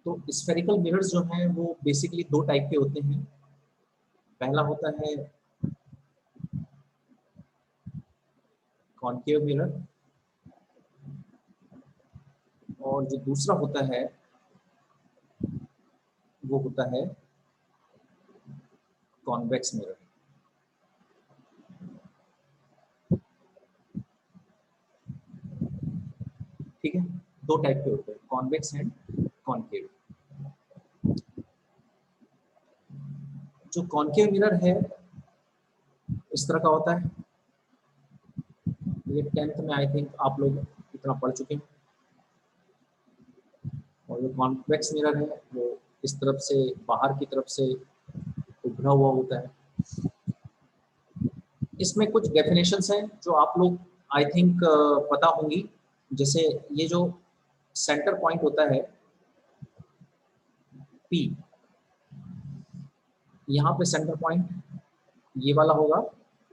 तो spherical mirrors जो हैं वो बेसिकली दो टाइप के होते हैं। पहला होता है कॉनकेव मिरर, और जो दूसरा होता है वो होता है कॉन्वेक्स मिरर। ठीक है, दो टाइप के होते हैं, कॉन्वेक्स एंड कॉनकेव। जो कॉनकेव मिरर है इस तरह का होता है, ये 10th में आई थिंक आप लोग इतना पढ़ चुके हैं। और जो कॉन्वेक्स मिरर है वो इस तरफ से, बाहर की तरफ से उभरा हुआ होता है। इसमें कुछ डेफिनेशंस हैं जो आप लोग आई थिंक पता होंगी। जैसे ये जो सेंटर पॉइंट होता है P, यहाँ पे सेंटर पॉइंट ये वाला होगा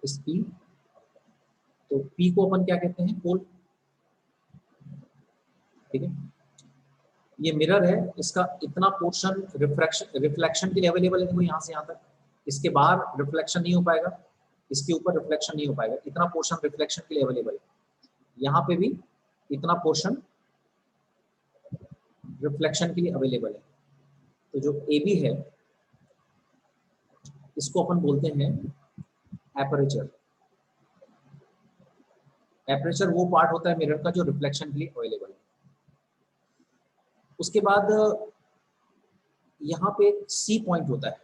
इस P, तो P को अपन क्या कहते हैं, पोल। ठीक है, ये मिरर है, इसका इतना पोर्शन रिफ्लेक्शन के लिए अवेलेबल है, देखो यहाँ से यहाँ तक। इसके बाहर रिफ्लेक्शन नहीं हो पाएगा, इसके ऊपर रिफ्लेक्शन नहीं हो पाएगा, इतना पोर्शन रिफ्लेक्शन के लिए अवेलेबल है। यहाँ पे भी इतना पोर्शन रिफ्लेक्शन के लिए अवेलेबल है। तो जो AB है इसको अपन बोलते हैं एपरेचर। एपरेचर वो पार्ट होता है मिरर का जो रिफ्लेक्शन के लिए अवेलेबल है। उसके बाद यहाँ पे C पॉइंट होता है,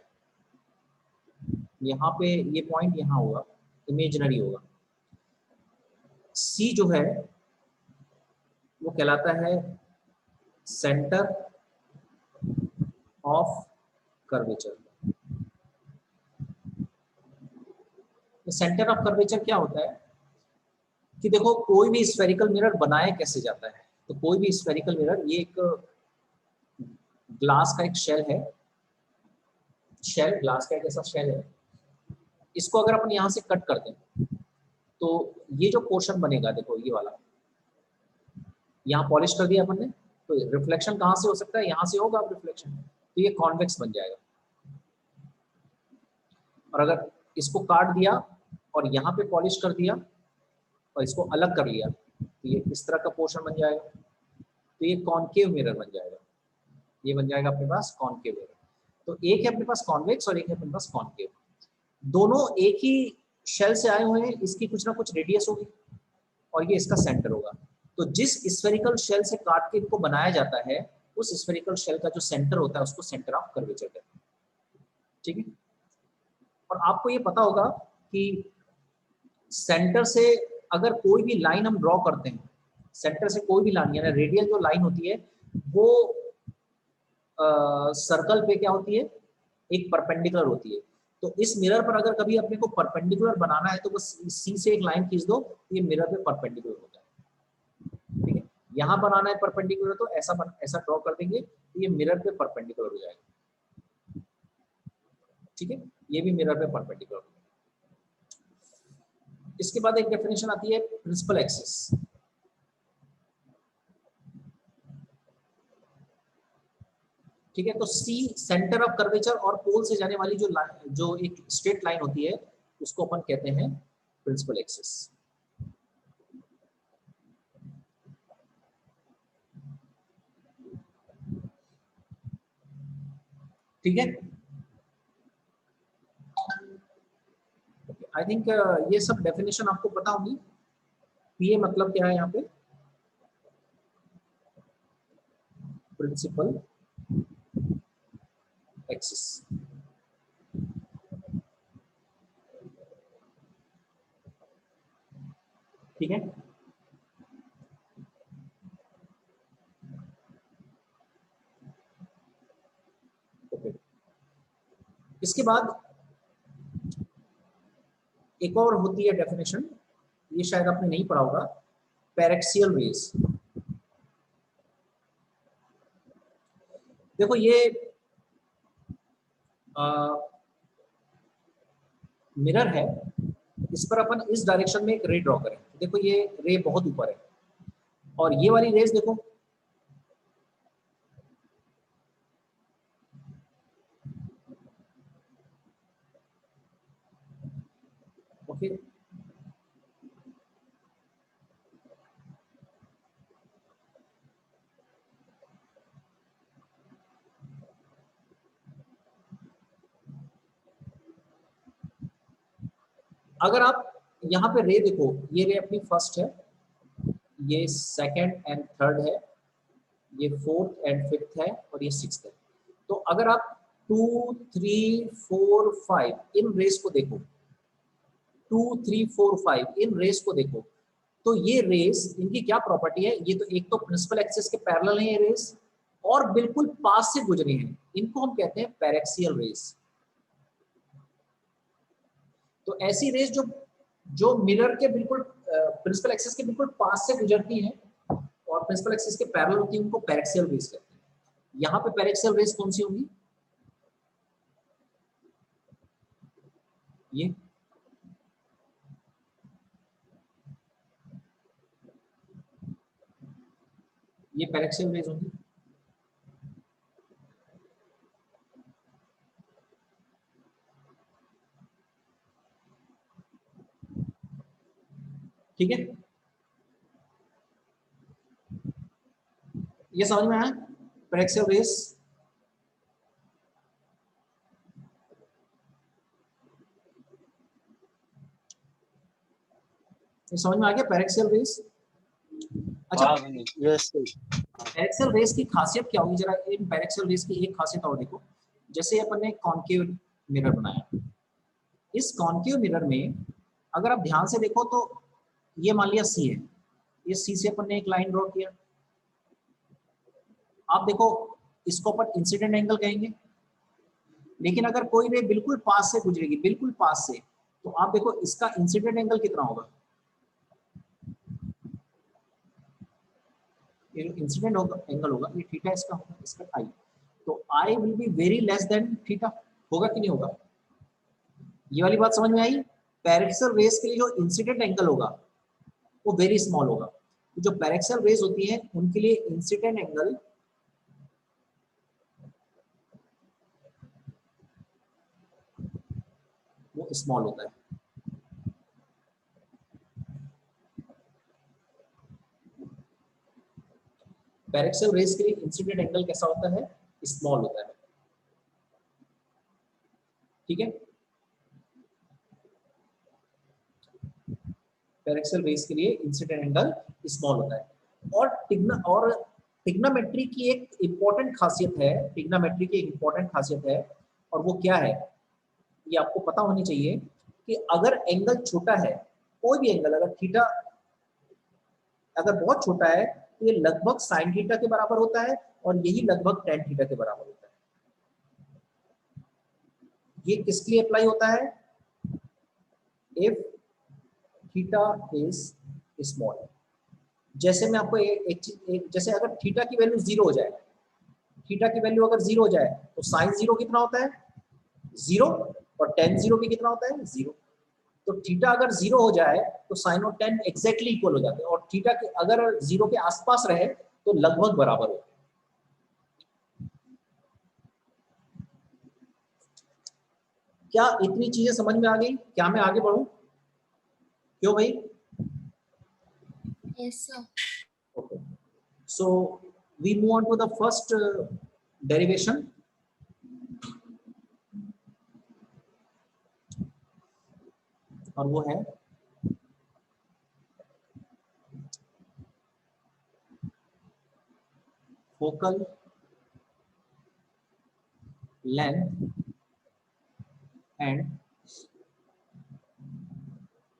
यहाँ पे ये पॉइंट यहाँ होगा, इमेजिनरी होगा। C जो है वो कहलाता है centre of curvature. Centre of curvature क्या होता है कि देखो कोई भी स्फेरिकल मिरर बनाया कैसे जाता है। तो कोई भी स्फेरिकल मिरर, ये एक ग्लास का एक शेल है, शेल ग्लास का एक ऐसा शेल है। इसको अगर अपन यहाँ से कट कर दें तो ये जो पोर्शन बनेगा, देखो ये वाला, यहाँ पॉलिश कर दिया अपन ने, तो रिफ्लेक्शन कहाँ से हो सकता है, यहाँ से होगा रिफ्लेक्शन, तो ये कॉन्वेक्स बन जाएगा। और अगर इसको काट दिया और यहाँ पे पॉलिश कर दिया और इसको अलग कर लिया तो ये इस तरह का पोर्शन बन जाएगा, तो ये कॉनकेव मिरर बन जाएगा। ये बन जाएगा अपने पास कॉनकेव मिरर। तो एक है अपने पास कॉन्वेक्स और एक है अपने पास कॉनकेव। दोनों एक ही शेल से आए हुए हैं, इसकी कुछ ना कुछ रेडियस होगी और ये इसका सेंटर होगा। तो जिस स्फेरिकल शेल से काट के इनको बनाया जाता है, उस स्फेरिकल शेल का जो सेंटर होता है उसको सेंटर ऑफ कर्वेचर कहते हैं। ठीक है, और आपको ये पता होगा कि सेंटर से अगर कोई भी लाइन हम ड्रॉ करते हैं, सेंटर से कोई भी लाइन यानी रेडियल जो लाइन होती है वो सर्कल पे क्या होती है, एक परपेंडिकुलर होती है। तो इस मिरर पर अगर कभी अपने को परपेंडिकुलर बनाना है तो बस C से एक लाइन खींच दो, ये मिरर पे परपेंडिकुलर होता है। ठीक है, यहाँ बनाना है परपेंडिकुलर तो ऐसा ड्रॉ कर देंगे तो ये मिरर पे परपेंडिकुलर हो जाएगा। ठीक है, ये भी मिरर पे परपेंडिकुलर। इसके बाद एक डेफिनेशन आती है प्रिंसिपल एक्सिस। ठीक है, तो C सेंटर ऑफ कर्वेचर और पोल से जाने वाली जो एक स्ट्रेट लाइन होती है उसको अपन कहते हैं प्रिंसिपल एक्सिस। ठीक है, आई थिंक ये सब डेफिनेशन आपको पता होगी। PA मतलब क्या है यहाँ पे, प्रिंसिपल एक्सिस। ठीक है, ओके। इसके बाद एक और होती है डेफिनेशन, ये शायद आपने नहीं पढ़ा होगा, पैरेक्सियल रेज। देखो ये मिरर है, इस पर अपन इस डायरेक्शन में एक रे ड्रॉ करें। देखो ये रे बहुत ऊपर है और ये वाली रेज देखो ओके। अगर आप यहाँ पे रे देखो, ये रे अपनी फर्स्ट है, ये सेकंड एंड थर्ड है, ये फोर्थ एंड फिफ्थ है, और ये सिक्स्थ है। तो अगर आप 2 3 4 5 इन रेस को देखो, 2 3 4 5 इन रेस को देखो, तो ये रेस इनकी क्या प्रॉपर्टी है, ये तो एक तो प्रिंसिपल एक्सिस के पैरेलल है ये रेस, और बिल्कुल पास से गुजरी हैं, इनको हम कहते हैं पैरेक्सियल रेस। तो ऐसी रेस जो जो मिरर के बिल्कुल प्रिंसिपल एक्सिस के बिल्कुल पास से गुजरती हैं और प्रिंसिपल एक्सिस के पैरेलल होती है, उनको पैरेक्सियल रेस कहते हैं। यहाँ पे पैरेक्सियल रेस कौन सी होंगी, ये पैरेक्सियल रेस होंगी। ठीक है, ये समझ में आया पैरेक्सियल रेस। ये समझ में आ गया पैरेक्सियल रेस। अच्छा, पैरेक्सियल रेस की खासियत क्या होगी, जरा इन पैरेक्सियल रेस की एक खासियत और देखो। जैसे अपन ने कॉन्केव मिरर बनाया, इस कॉन्केव मिरर में अगर आप ध्यान से देखो तो ये मान लिया सी है, ये सी से अपन ने एक लाइन ड्रॉ किया। आप देखो, इसको अपन इंसिडेंट एंगल कहेंगे, लेकिन अगर कोई रे बिल्कुल पास से गुजरेगी, बिल्कुल पास से, तो आप देखो इसका इंसिडेंट एंगल कितना होगा, ये जो इंसिडेंट होगा एंगल होगा ये थीटा इसका होगा, इसका आई, तो I will be very less than theta, होगा कि नहीं होगा। ये वाली बात समझ में आई। पैरेक्सियल रेस के लिए जो इंसिडेंट एंगल होगा वो वेरी स्मॉल होगा, तो जो पैरेक्सियल रेस होती है उनके लिए इंसिडेंट एंगल वो स्मॉल होता है। पैरेक्सियल रेस के लिए इंसिडेंट एंगल कैसा होता है, स्मॉल होता है। ठीक है, पैरेक्सियल रेस के लिए इंसिडेंट एंगल स्मॉल होता है। और टिग्नोमेट्री की एक इंपॉर्टेंट खासियत है, टिग्नोमेट्री की एक इंपॉर्टेंट खासियत है, और वो क्या है, ये आपको पता होनी चाहिए कि अगर एंगल छोटा है, कोई भी एंगल अगर थीटा अगर बहुत छोटा है, तो ये लगभग साइन थीटा के बराबर होता है, और यही लगभग टेन थीटा के बराबर होता है। ये किसके लिए अप्लाई होता है, इफ थीटा इज स्मॉल। जैसे मैं आपको एक चीज, जैसे अगर थीटा की वैल्यू जीरो हो जाए, थीटा की वैल्यू अगर जीरो हो जाए तो साइन जीरो कितना होता है, जीरो, और टेन जीरो भी कितना होता है, जीरो। तो थीटा अगर जीरो हो जाए तो साइन और टेन एग्जैक्टली इक्वल हो जाते हैं, और थीटा के अगर जीरो के आसपास रहे तो लगभग बराबर होते हैं। क्या इतनी चीजें समझ में आ गई, क्या मैं आगे बढ़ूं, क्यों भाई। Yes, sir. Okay. So we move on to the first derivation. और वो है focal length and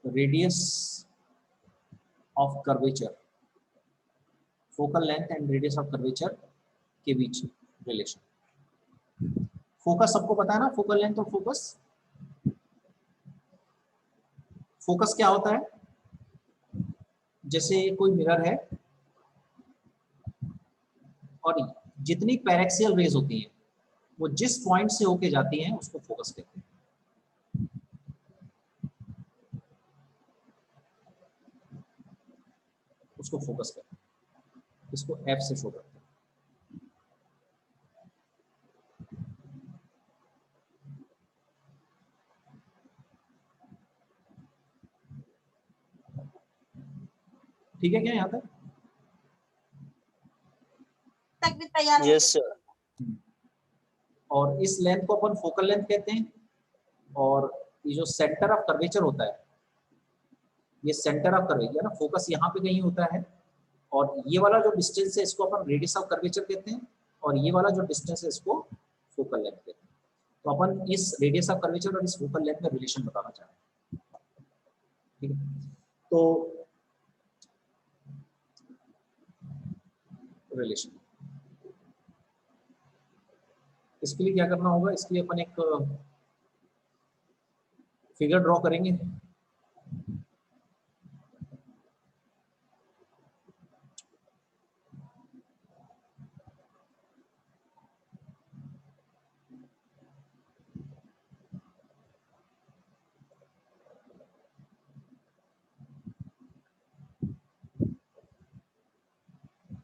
radius of curvature, focal length and radius of curvature के बीच रिलेशन। फोकस सबको पता है ना, फोकल लेंथ और फोकस। फोकस क्या होता है, जैसे कोई मिरर है और जितनी पैरेक्सियल रेज होती हैं वो जिस पॉइंट से होके जाती हैं उसको फोकस कहते हैं। उसको फोकस करते हैं, इसको एफ से शो करते हैं। ठीक है क्या यहाँ तक? भी तैयार यस सर। और इस लेंथ को अपन फोकल लेंथ कहते हैं, और ये जो सेंटर ऑफ कर्वेचर होता है, ये सेंटर ऑफ कर्वेचर ना, फोकस यहाँ पे कहीं होता है, और ये वाला जो डिस्टेंस है इसको अपन रेडियस ऑफ कर्वेचर कहते हैं, और ये वाला जो डिस्टेंस है इसको फोकल लेंथ कहते हैं। तो अपन इस रेडियस ऑफ कर्वेचर और इस फोकल लेंथ में रिलेशन बताना चाह रहे हैं, ठीक है? तो रिलेशन, इसके लिए क्या करना होगा, इसके लिए अपन एक फिगर ड्रॉ करेंगे।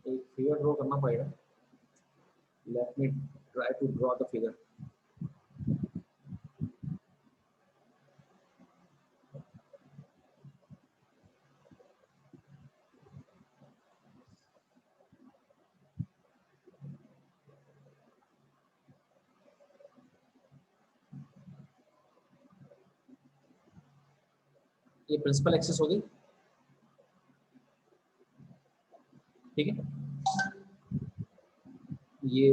एक फिगर ड्रॉ करना पड़ेगा। Let me try to draw the figure. ये प्रिंसिपल एक्सिस होगी, ठीक है? ये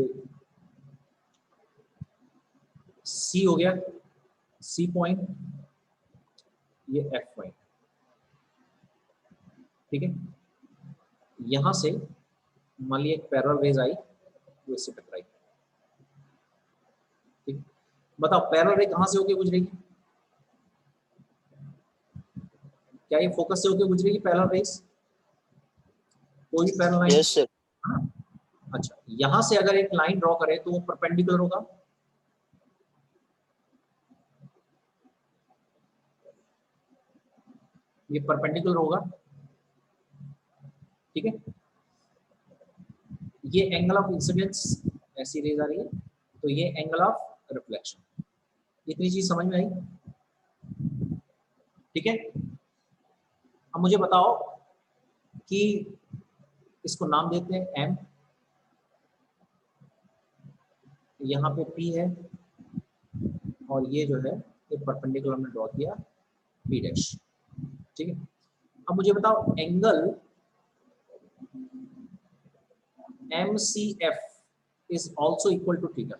C हो गया, C पॉइंट, ये F पॉइंट, ठीक है? यहां से मान लिया एक पैरेलल रेज आई, वो इससे टकराई, ठीक? बताओ पैरेलल रे कहां से होके गुजरेगी? क्या ये फोकस से होके गुजरेगी पैरेलल रेज? कोई भी पैरेलल लाइन? Yes sir. अच्छा, यहां से अगर एक लाइन ड्रॉ करें तो वो परपेंडिकुलर होगा, ये परपेंडिकुलर होगा, ठीक है? ये एंगल ऑफ इंसिडेंस, ऐसी रेज आ रही है, तो ये एंगल ऑफ रिफ्लेक्शन। इतनी चीज समझ में आई, ठीक है? अब मुझे बताओ कि इसको नाम देते हैं M, यहाँ पे P है, और ये जो है ये परपेंडिकुलर में ड्रॉ किया P डैश, ठीक है? अब मुझे बताओ angle MCF is also equal to theta.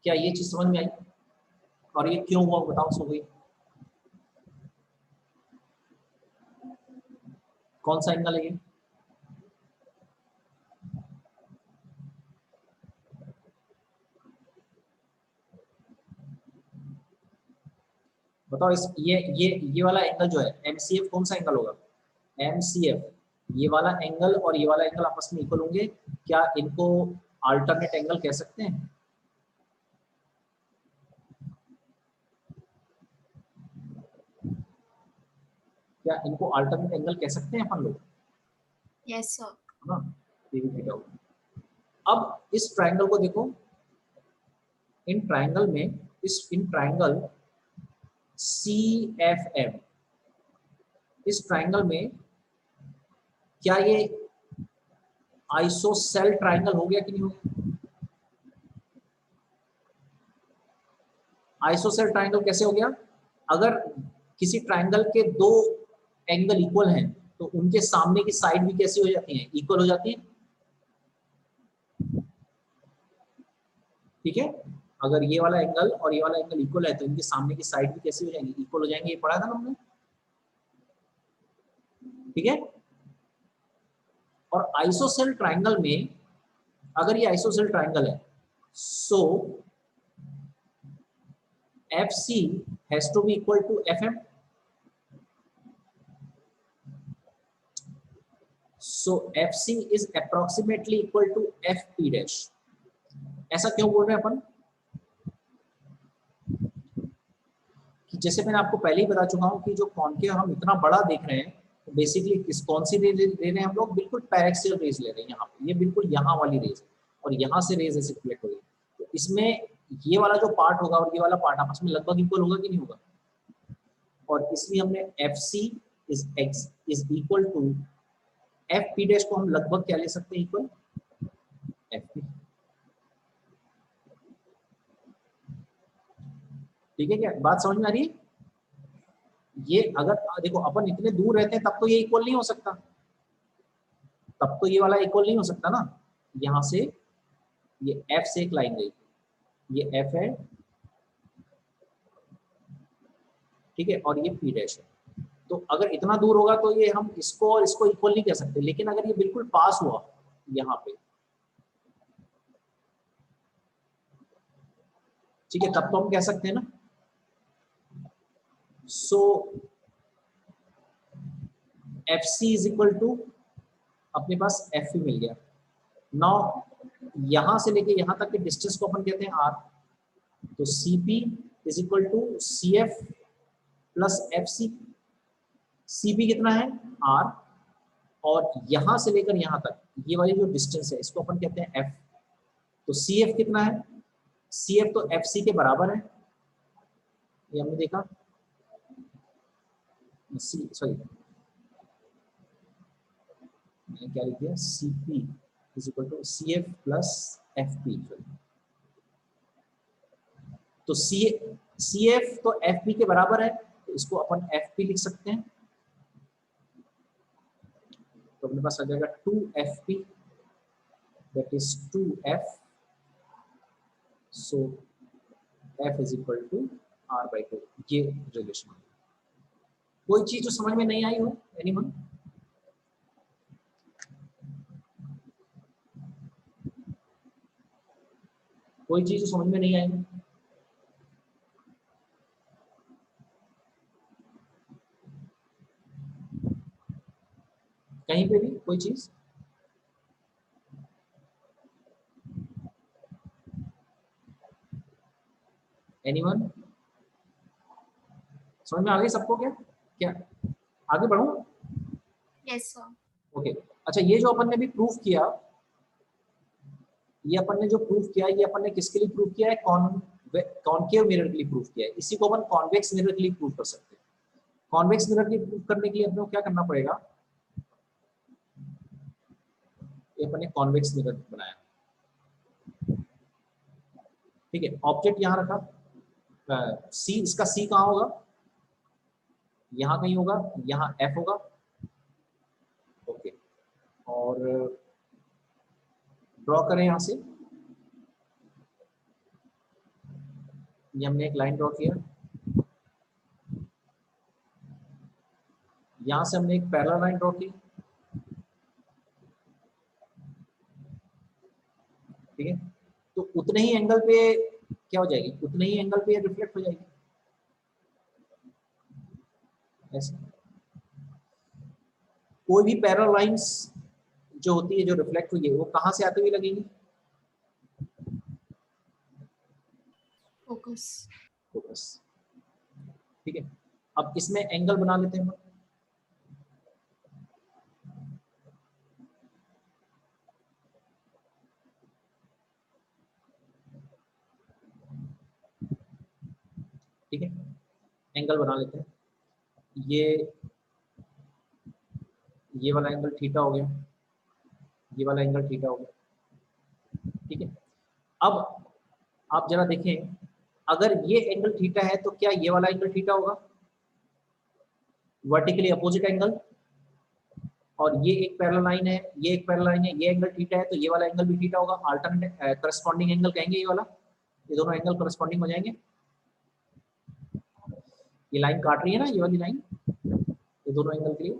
क्या ये चीज समझ में आई? और ये क्यों हुआ बताओ सो भाई, कौन सा एंगल है ये? बताओ इस ये वाला एंगल जो है MCF कौन सा एंगल होगा? MCF, ये वाला एंगल और ये वाला एंगल आपस में इक्वल होंगे, क्या इनको अल्टरनेट एंगल कह सकते हैं? क्या इनको अल्टरनेट एंगल कह सकते हैं अपन लोग? Yes sir. हाँ, ये भी थीटा होगा। अब इस ट्रायंगल को देखो, इन ट्रायंगल में इन ट्रायंगल CFM, इस ट्रायंगल में क्या ये आइसोसेल ट्रायंगल हो गया कि नहीं हो गया? आइसोसेल ट्रायंगल कैसे हो गया? अगर किसी ट्रायंगल के दो एंगल इक्वल हैं तो उनके सामने की साइड भी कैसी हो जाती है? इक्वल हो जाती है, ठीक है? अगर ये वाला एंगल और ये वाला एंगल इक्वल है तो इनके सामने की साइड भी कैसी हो जाएंगी? इक्वल हो जाएंगे। ये पढ़ा था ना हमने, ठीक है? और आइसोसेल ट्रायंगल में अगर ये आइसोसेल ट्रायंगल है, सो FC has to be equal to FM. So FC is approximately equal to FP dash. ऐसा क्यों बोल रहे हैं अपन? कि जैसे मैंने आपको पहले ही बता चुका हूं कि जो कॉनकेव हम इतना बड़ा देख रहे हैं, तो बेसिकली किस कौन सी रेज ले रहे हैं हम लोग? बिल्कुल पैरेक्सियल रेज ले रहे हैं यहाँ पे, ये बिल्कुल यहाँ वाली रेज, और यहाँ से रेज ऐसे रिफ्लेक्ट हो रही है। तो इसमें ये वाला जो पार्ट होगा और ये वाला पार्ट आपस में लगभग इक्वल होगा कि नहीं होगा? और इसलिए हमने FC is is equal to F P dash को हम लगभग क्या ले सकते हैं, इक्वल एफ पी। ठीक है, क्या बात समझ में आ रही है? ये अगर देखो अपन इतने दूर रहते हैं तब तो ये इक्वल नहीं हो सकता, तब तो ये वाला इक्वल नहीं हो सकता ना। यहां से ये एफ से एक लाइन गई, ये एफ है, ठीक है, और ये पी डैश है। तो अगर इतना दूर होगा तो ये हम इसको और इसको इक्वल नहीं कह सकते, लेकिन अगर ये बिल्कुल पास हुआ यहाँ पे, ठीक है, तब तो हम कह सकते हैं ना। So F C is equal to, अपने पास एफ पी मिल गया। नाउ यहां से लेके यहां तक के डिस्टेंस को अपन कहते हैं आर। तो C P is equal to C F plus F C. C P कितना है, आर, और यहां से लेकर यहां तक ये वाली जो डिस्टेंस है इसको अपन कहते हैं एफ। तो सी एफ कितना है, सी एफ तो एफ सी के बराबर है, ये हमने देखा। सी सॉरी मैंने क्या लिख दिया, C P is equal to C F plus F P. तो सी एफ तो एफ पी के बराबर है, तो इसको अपन एफ पी लिख सकते हैं। तो अपने पास आ जाएगा 2fp, that is 2f, so f is equal to r/2। ये रिलेशन। कोई चीज जो समझ में नहीं आई हो, एनीवन? कोई चीज जो समझ में नहीं आई हो? कहीं पे भी कोई चीज? एनीवन? समझ में आ गई सबको? क्या क्या आगे बढ़ूं? Yes, sir. ओके, अच्छा, ये जो अपन ने भी प्रूफ किया, ये अपन ने जो प्रूफ किया, ये अपन ने किसके लिए प्रूफ किया है, कॉनकेव मिरर के लिए प्रूफ किया है। इसी को अपन कॉन्वेक्स मिरर के लिए प्रूफ कर सकते हैं। कॉन्वेक्स मिरर के लिए प्रूफ करने के लिए अपने को क्या करना पड़ेगा, ये अपन ने कॉन्वेक्स मिरर बनाया, ठीक है। ऑब्जेक्ट यहाँ रखा, सी, इसका सी कहाँ होगा, यहाँ कहीं होगा, यहाँ एफ होगा, ओके। और ड्रॉ करें यहाँ से, ये हमने एक लाइन ड्रॉ किया, यहाँ से हमने एक पैरेलल लाइन ड्रॉ की, ठीक है। तो उतने ही एंगल पे क्या हो जाएगी, उतने ही एंगल पे रिफ्लेक्ट हो जाएगी, ऐसे। कोई भी पैरेलल लाइंस जो होती है, जो रिफ्लेक्ट हुई है, वो कहाँ से आती हुई लगेगी, Focus. फोकस, ठीक है। अब इसमें एंगल बना लेते हैं हम, ठीक है, एंगल बना लेते हैं। ये वाला एंगल थीटा हो गया, ये वाला एंगल थीटा हो गया, ठीक है। अब आप जरा देखें, अगर ये एंगल थीटा है तो क्या ये वाला एंगल थीटा होगा, वर्टिकली अपोजिट एंगल, और ये एक पैरेलल लाइन है, ये एक पैरेलल लाइन है, ये एंगल थीटा है, तो ये वाला एंगल भी थीटा होगा। अल्टरनेट करस्पॉन्डिंग एंगल कहेंगे ये वाला, ये दोनों एंगल करस्पॉन्डिंग हो जाएंगे। ये लाइन काट रही है ना, ये वाली लाइन, ये दोनों एंगल के लिए।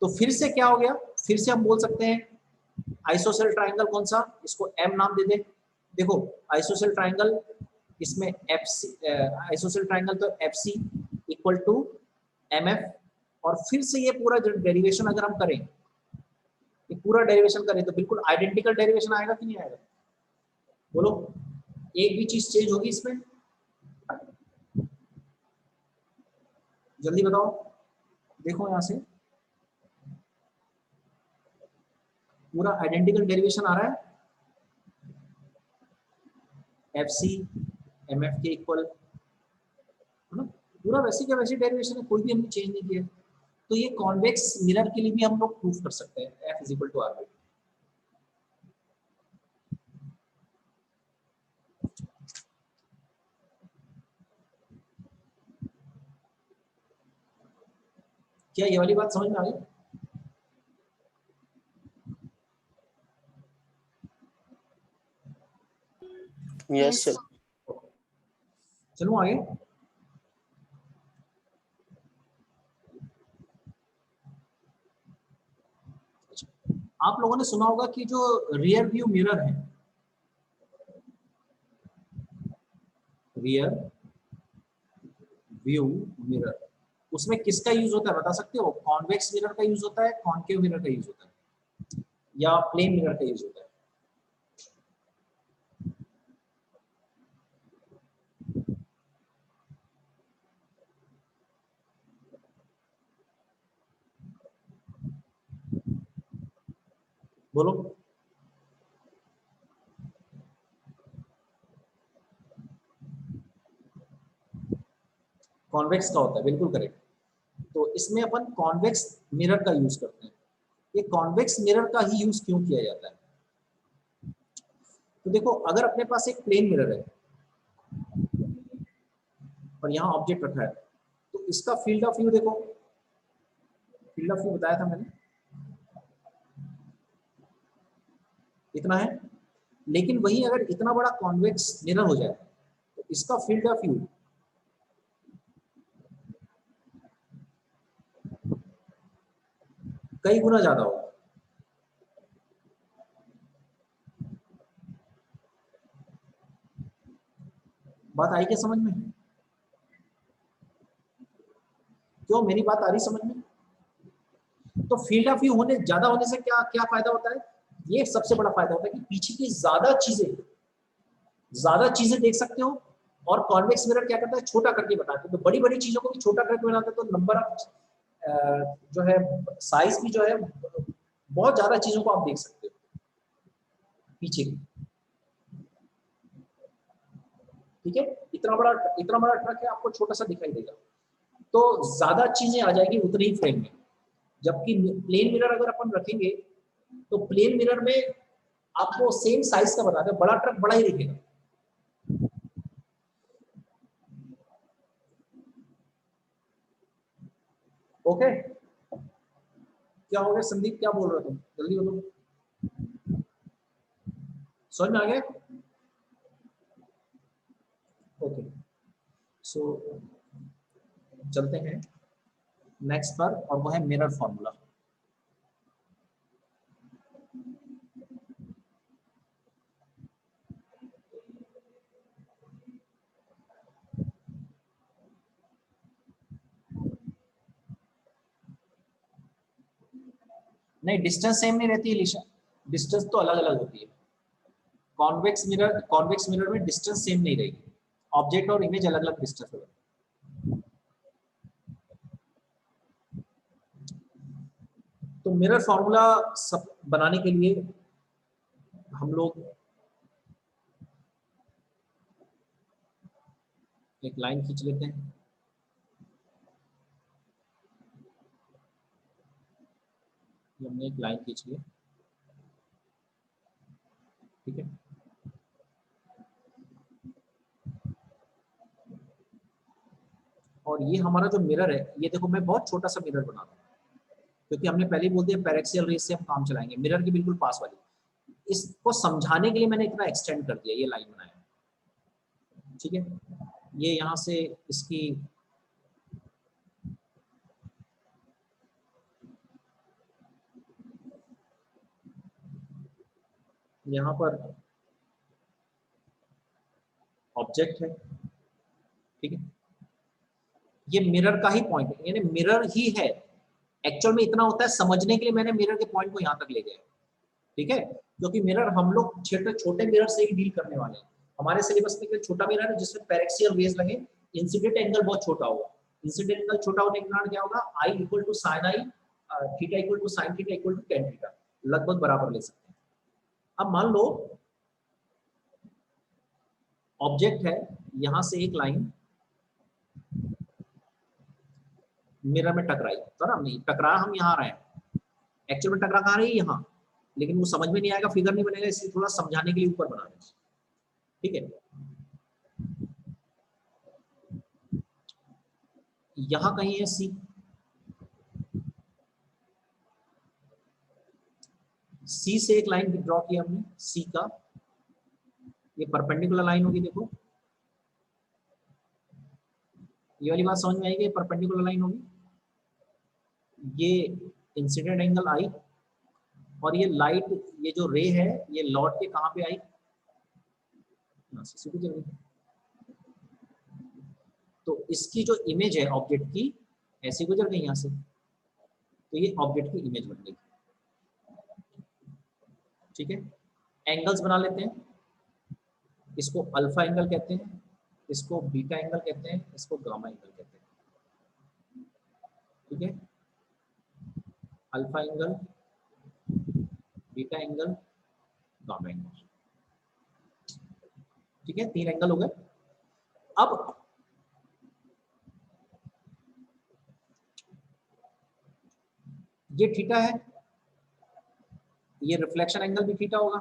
तो फिर से क्या हो गया, फिर से हम बोल सकते हैं आइसोसेल ट्रायंगल कौन सा, इसको एम नाम दे दे। देखो आइसोसेल ट्रायंगल, इसमें एफ सी, आइसोसेल ट्रायंगल तो F C equal to M F, और फिर से ये पूरा डेरिवेशन अगर हम करें, ये पूरा डेरिवेशन करें तो बिल्कुल आइडेंटिकल डेरिवेशन आएगा कि नहीं आएगा, बोलो? एक भी चीज चेंज होगी इसमें, जल्दी बताओ। देखो यहां से पूरा आइडेंटिकल डेरिवेशन आ रहा है, एफ सी एम एफ के इक्वल, है ना? पूरा वैसी का वैसी डेरिवेशन है, कोई भी हमने चेंज नहीं किया। तो ये कॉन्वेक्स मिरर के लिए भी हम लोग प्रूफ कर सकते हैं F is equal to R by. क्या ये वाली बात समझ में आ गई? Yes sir. चलो आगे। आप लोगों ने सुना होगा कि जो रियर व्यू मिरर है, रियर व्यू मिरर, उसमें किसका यूज होता है बता सकते हो? कॉन्वेक्स मिरर का यूज होता है, कॉन्केव मिरर का यूज होता है, या प्लेन मिरर का यूज होता है? बोलो। कॉन्वेक्स का होता है, बिल्कुल करेक्ट। तो इसमें अपन कॉन्वेक्स मिरर का यूज करते हैं। ये कॉन्वेक्स मिरर का ही यूज क्यों किया जाता है? तो देखो, अगर अपने पास एक प्लेन मिरर है और यहाँ ऑब्जेक्ट रखा है, तो इसका फील्ड ऑफ व्यू देखो, फील्ड ऑफ व्यू बताया था मैंने, इतना है। लेकिन वही अगर इतना बड़ा कॉन्वेक्स मिरर हो जाए तो इसका फील्ड ऑफ व्यू कई गुना ज्यादा होगा। बात आई क्या समझ में? क्यों, मेरी बात आ रही समझ में? तो फील्ड ऑफ व्यू होने ज्यादा होने से क्या क्या फायदा होता है? ये सबसे बड़ा फायदा होता है कि पीछे की ज्यादा चीजें देख सकते हो। और कॉन्वेक्स मिरर क्या करता है? छोटा करके बताते हैं, तो बड़ी बड़ी चीजों को भी छोटा करके बनाते हैं, तो नंबर ऑफ जो है साइज भी जो है बहुत ज्यादा चीजों को आप देख सकते हो पीछे की। ठीक है, इतना बड़ा ट्रक है, आपको छोटा सा दिखाई देगा, तो ज्यादा चीजें आ जाएगी उतने ही फ्रेम में। जबकि प्लेन मिरर अगर अपन रखेंगे तो प्लेन मिरर में आपको सेम साइज का बताते हैं, बड़ा ट्रक बड़ा ही दिखेगा। ओके, क्या हो गया संदीप, क्या बोल रहे हो तुम? जल्दी बोलो, समझ में आ गया? ओके, सो चलते हैं नेक्स्ट पर, और वो है मिरर फॉर्मूला। नहीं, डिस्टेंस सेम नहीं रहती है लिशा, डिस्टेंस तो अलग अलग होती है। कॉन्वेक्स मिरर में डिस्टेंस सेम नहीं रहेगी, ऑब्जेक्ट और इमेज अलग अलग डिस्टेंस होगा। तो मिरर फॉर्मूला सब बनाने के लिए हम लोग एक लाइन खींच लेते हैं। हमने एक लाइन खींच ली, ठीक है। और ये हमारा जो मिरर है, ये देखो मैं बहुत छोटा सा मिरर बना रहा हूँ, क्योंकि हमने पहले ही बोल दिया पैरेक्सियल रेस से हम काम चलाएंगे, मिरर के बिल्कुल पास वाली। इसको समझाने के लिए मैंने इतना एक्सटेंड कर दिया, ये लाइन बनाया, ठीक है। ये यहाँ से इसकी यहाँ पर ऑब्जेक्ट है, ठीक है। ये मिरर का ही पॉइंट है, यानी मिरर ही है। एक्चुअल में इतना होता है, समझने के लिए मैंने मिरर के पॉइंट को यहाँ तक ले गया, ठीक है। क्योंकि मिरर हम लोग छोटे मिरर से ही डील करने वाले हैं। हमारे सिलेबस में छोटा मिरर है जिसमें पैरेक्सियल रेज लगे, इंसिडेंट एंगल बहुत छोटा होगा। इंसिडेंट एंगल छोटा होने के कारण क्या होगा? I equal to sine I, theta equal to sine theta equal to tan theta, लगभग बराबर ले सकते हैं। अब मान लो ऑब्जेक्ट है, यहां से एक लाइन मिरर में टकराई तो ना, नहीं टकरा हम यहाँ रहे हैं, एक्चुअल में टकरा कहाँ रही है यहाँ, लेकिन वो समझ में नहीं आएगा, फिगर नहीं बनेगा, इसलिए थोड़ा समझाने के लिए ऊपर बना रहे हैं। ठीक है, यहाँ कहीं है सी, सी से एक लाइन ड्रॉ किया हमने, सी का ये परपेंडिकुलर लाइन होगी, देखो ये वाली बात समझ में आएगी, परपेंडिकुलर लाइन होगी, ये इंसिडेंट एंगल आई, और ये लाइट, ये जो रे है ये लौट के कहाँ पे आई, यहाँ से सीधी चल गई। तो इसकी जो इमेज है ऑब्जेक्ट की ऐसे गुजर गई यहाँ से, तो ये ऑब्जेक्ट की इमेज बन गई। ठीक है, एंगल्स बना लेते हैं, इसको अल्फा एंगल कहते हैं, इसको बीटा एंगल कहते हैं, इसको गामा एंगल कहते हैं। ठीक है, alpha angle, beta angle, gamma angle. ठीक है, 3 एंगल हो गए। अब ये थीटा है, ये रिफ्लेक्शन एंगल भी थीटा होगा।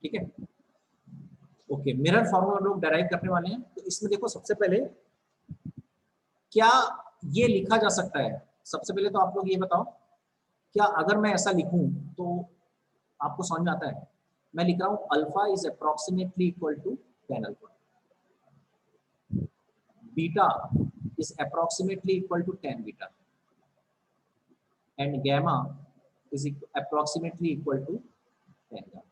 ठीक है, ओके, मिरर फॉर्मूला लोग डेराइव करने वाले हैं, तो इसमें देखो सबसे पहले क्या ये लिखा जा सकता है, सबसे पहले तो आप लोग ये बताओ, क्या अगर मैं ऐसा लिखूं तो आपको समझ में आता है, मैं लिख रहा हूं alpha is approximately equal to 10 alpha, beta is approximately equal to 10 beta and gamma is approximately equal to 10 gamma।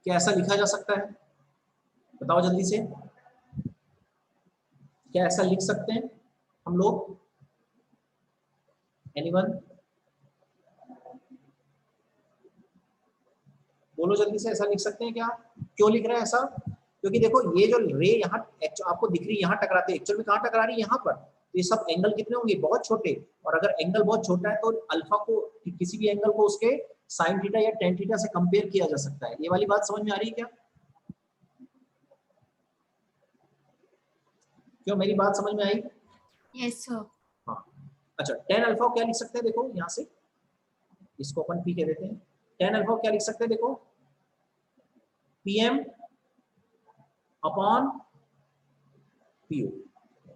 क्या ऐसा लिखा जा सकता है, बताओ जल्दी से, क्या ऐसा लिख सकते हैं हम लोग, एनीवन बोलो जल्दी से, ऐसा लिख सकते हैं क्या? क्यों लिख रहे हैं ऐसा? क्योंकि देखो ये जो रे यहाँ आपको दिख रही है यहाँ टकराते, एक्चुअल में कहाँ टकरा रही है, यहाँ पर, तो ये सब एंगल कितने होंगे, बहुत छोटे, और अगर एंगल बहुत छोटा है तो अल्फा को, किसी भी एंगल को उसके साइन थीटा या टेन थीटा से कंपेयर किया जा सकता है। ये वाली बात समझ में आ रही है क्या? क्यों, मेरी बात समझ में आई? Yes sir. हाँ, अच्छा, टेन अल्फा क्या लिख सकते हैं, देखो यहाँ से, इसको अपन पी कह देते हैं, टेन अल्फा क्या लिख सकते हैं, देखो PM upon PO.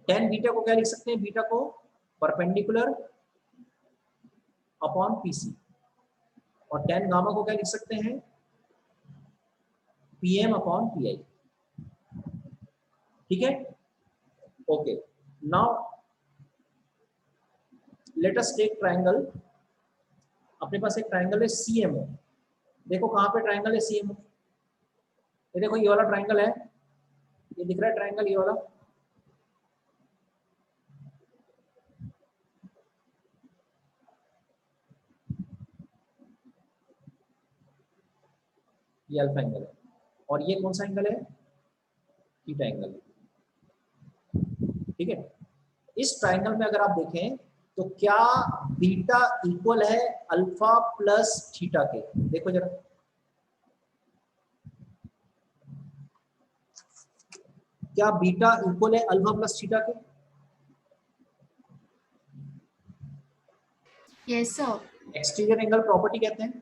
Tan beta को क्या लिख सकते हैं, बीटा को परपेंडिकुलर अपॉन पीसी, और टेन गामा को क्या लिख सकते हैं, पीएम अपॉन पीआई। ठीक है, okay, now let us take triangle. अपने पास एक ट्रायंगल है सीएमओ, देखो कहां पे ट्रायंगल है सीएमओ, ये देखो ये वाला ट्रायंगल है, ये दिख रहा है ट्रायंगल, ये वाला, ये अल्फा एंगल है, और ये कौन सा एंगल है, थीटा एंगल। ठीक है, इस ट्रायंगल में अगर आप देखें तो क्या बीटा इक्वल है अल्फा प्लस थीटा के, देखो जरा, क्या बीटा इक्वल है अल्फा प्लस थीटा के? Yes sir. Exterior angle property कहते हैं।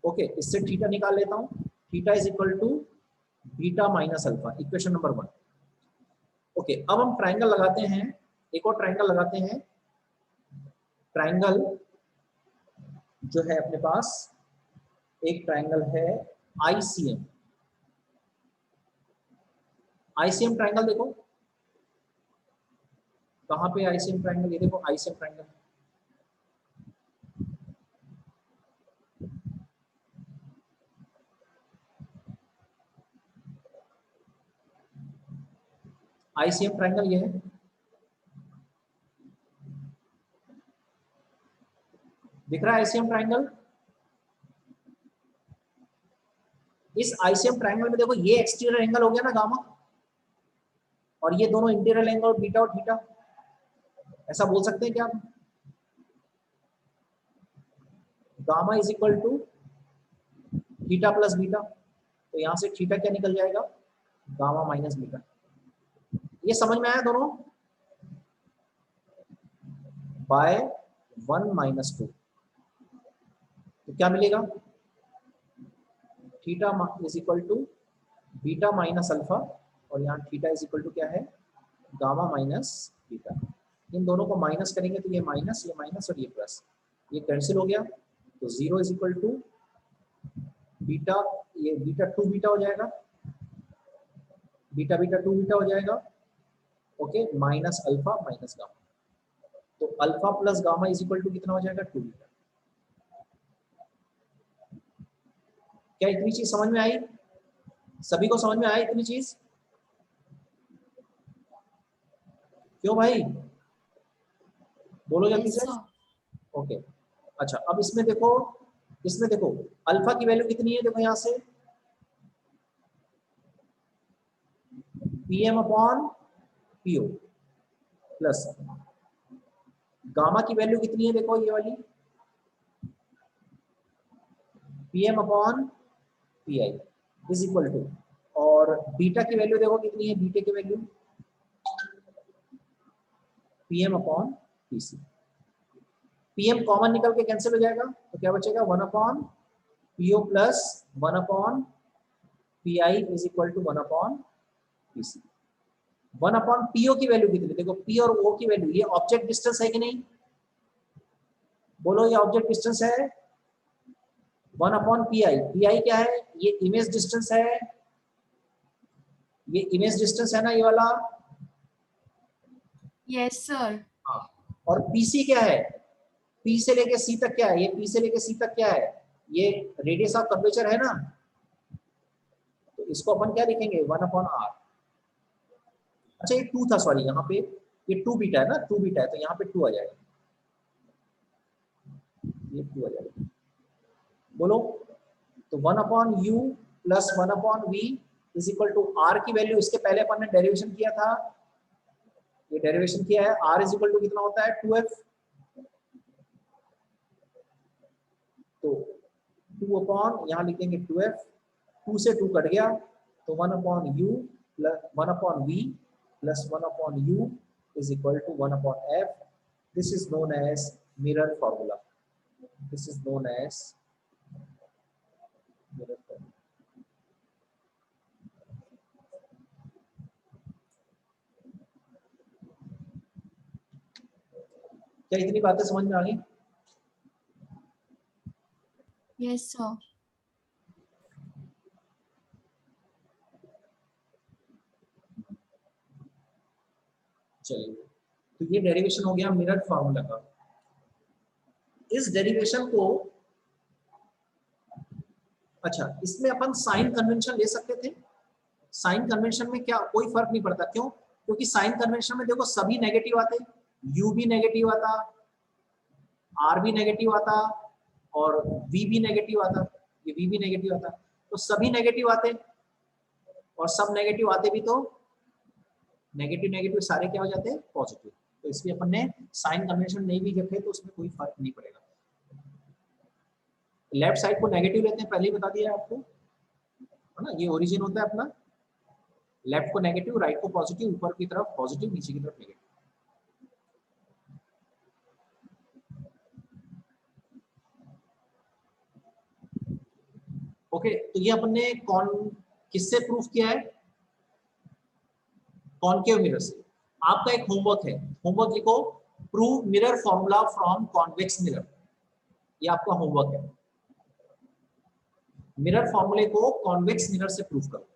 ओके, इससे थीटा निकाल लेता हूं, theta is equal to beta minus alpha, equation number 1। Okay, अब हम ट्रायंगल लगाते हैं, एक और ट्रायंगल लगाते हैं, ट्रायंगल जो है अपने पास, एक ट्रायंगल है आईसीएम, आईसीएम ट्रायंगल देखो कहां पे आईसीएम ट्रायंगल, ये देखो आईसीएम ट्रायंगल, आईसीएम ट्रायंगल ये है, दिख रहा है आईसीएम ट्रायंगल। इस आईसीएम ट्रायंगल में देखो ये एक्सटीरियर एंगल हो गया ना गामा, और ये दोनों इंटीरियर एंगल बीटा और थीटा, ऐसा बोल सकते हैं क्या आप? Gamma is equal to theta plus beta, तो यहाँ से थीटा क्या निकल जाएगा, गामा माइनस बीटा। ये समझ में आया दोनों? बाय 1 माइनस 2 तो क्या मिलेगा, theta is equal to beta minus alpha, और यहाँ थीटा इज इक्वल टू क्या है, गामा माइनस बीटा। इन दोनों को माइनस करेंगे तो ये माइनस और ये प्लस, ये कैंसिल हो गया, तो 0 इज इक्वल टू बीटा, ये बीटा 2 बीटा हो जाएगा, बीटा बीटा 2 बीटा हो जाएगा, okay, minus alpha minus gamma, तो alpha plus gamma is equal to कितना हो जाएगा, 2 बीटा। क्या इतनी चीज समझ में आई? सभी को समझ में आई इतनी चीज? क्यों भाई, बोलो जल्दी Yes, से। sir. ओके, अच्छा अब इसमें देखो, अल्फा की वैल्यू कितनी है, देखो यहाँ से PM upon PO, plus gamma की वैल्यू कितनी है, देखो ये वाली PM upon PI is equal to, और बीटा की वैल्यू देखो कितनी है, बीटा की value PM upon PC. PM common निकल के कैंसिल हो जाएगा, तो क्या बचेगा, 1 upon PO plus 1 upon PI is equal to 1 upon PC. 1 upon PO की वैल्यू कितनी, देखो पी और ओ की वैल्यू, ये ऑब्जेक्ट डिस्टेंस है कि नहीं, बोलो ये ऑब्जेक्ट डिस्टेंस है, 1 अपॉन पीआई, पीआई क्या है, ये इमेज डिस्टेंस है, ये इमेज डिस्टेंस है ना ये वाला, Yes, sir. हाँ, और पीसी क्या है, पी से लेके सी तक क्या है, ये पी से लेके सी तक क्या है, ये रेडियस ऑफ कर्वेचर है ना, तो इसको अपन क्या लिखेंगे, 1 अपॉन आर। अच्छा ये 2 था, सॉरी यहाँ पे ये 2 बीटा है ना, 2 बीटा है, तो यहाँ पे 2 आ जाएगा, ये 2 आ जाएगा, बोलो, तो 1 upon U plus 1 upon V is equal to R की वैल्यू, इसके पहले अपन ने डेरिवेशन किया था, ये डेरिवेशन किया है, आर इज इक्वल टू कितना होता है, 2f, तो 2 अपॉन यहाँ लिखेंगे 2f, 2 से 2 कट गया, तो 1 upon U plus 1 upon V plus 1 upon U is equal to 1 upon F. This is known as mirror formula, this is known as mirror formula. क्या इतनी बातें समझ में आ गई? Yes, sir. चलिए, तो ये डेरिवेशन हो गया मिरर फार्मूला का। इस डेरिवेशन को, अच्छा इसमें अपन साइन कन्वेंशन ले सकते थे, साइन कन्वेंशन में क्या कोई फर्क नहीं पड़ता, क्यों, क्योंकि साइन कन्वेंशन में देखो सभी नेगेटिव आते, u भी नेगेटिव आता, r भी नेगेटिव आता, और v भी नेगेटिव आता, ये v भी नेगेटिव आता, तो सभी नेगेटिव आते, और सब नेगेटिव आते भी तो नेगेटिव नेगेटिव सारे क्या हो जाते हैं, पॉजिटिव। तो इसलिए अपन ने साइन कन्वेंशन नहीं भी रखे तो उसमें कोई फर्क नहीं पड़ेगा। लेफ्ट साइड को नेगेटिव लेते हैं, पहले ही बता दिया आपको, है ना, ये ओरिजिन होता है अपना, लेफ्ट को नेगेटिव, राइट को पॉजिटिव, ऊपर की तरफ पॉजिटिव, नीचे की तरफ नेगेटिव। ओके, तो ये अपन ने किससे प्रूफ किया है, कॉनकेव मिरर से। आपका एक होमवर्क है, होमवर्क लिखो, prove mirror formula from convex mirror, ये आपका होमवर्क है, मिरर फॉर्मूले को कॉन्वेक्स मिरर से प्रूफ करो।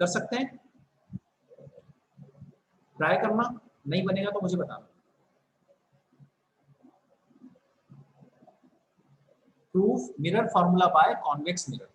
कर सकते हैं, ट्राई करना, नहीं बनेगा तो मुझे बताना। Proof mirror formula by convex mirror.